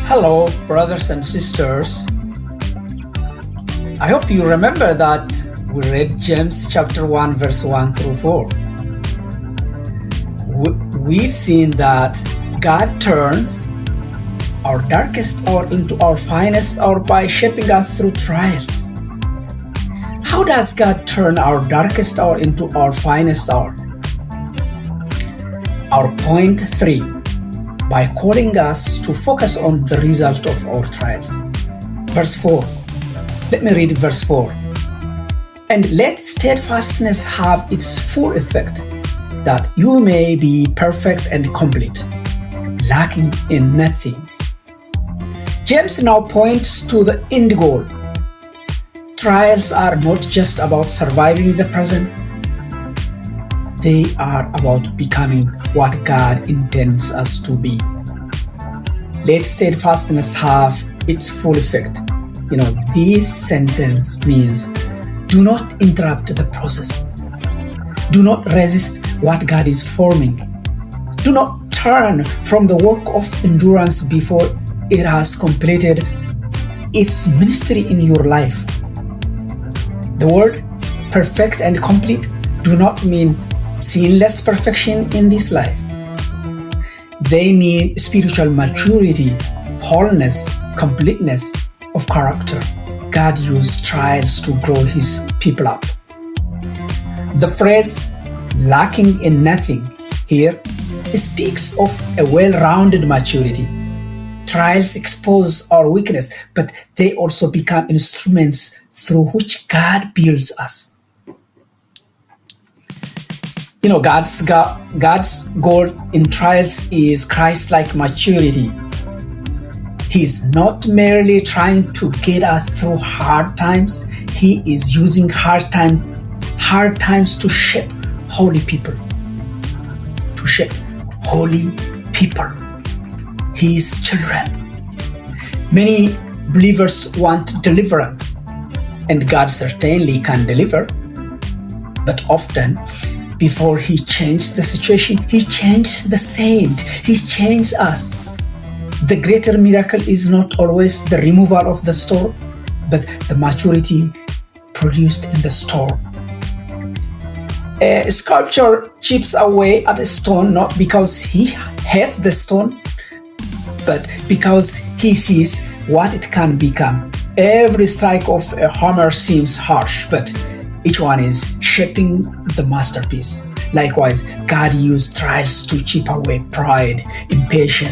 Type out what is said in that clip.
Hello, brothers and sisters. I hope you remember that we read James chapter 1, verse 1 through 4. We've seen that God turns our darkest hour into our finest hour by shaping us through trials. How does God turn our darkest hour into our finest hour? Our point 3, by calling us to focus on the result of our trials. Verse 4. Let me read verse 4. And let steadfastness have its full effect, that you may be perfect and complete, lacking in nothing. James now points to the end goal. Trials are not just about surviving the present. They are about becoming what God intends us to be. Let steadfastness have its full effect. This sentence means do not interrupt the process. Do not resist what God is forming. Do not turn from the work of endurance before it has completed its ministry in your life. The word perfect and complete do not mean sinless perfection in this life. They mean spiritual maturity, wholeness, completeness of character. God used trials to grow his people up. The phrase lacking in nothing here speaks of a well-rounded maturity. Trials expose our weakness, but they also become instruments through which God builds us. God's goal in trials is Christ-like maturity. He's not merely trying to get us through hard times. He is using hard times to shape holy people. His children. Many believers want deliverance, and God certainly can deliver. But often, before he changed the situation, he changed the saint. He changed us. The greater miracle is not always the removal of the storm, but the maturity produced in the storm. A sculptor chips away at a stone not because he hates the stone, but because he sees what it can become. Every strike of a hammer seems harsh, but each one is shaping the masterpiece. Likewise, God used trials to chip away pride, impatience,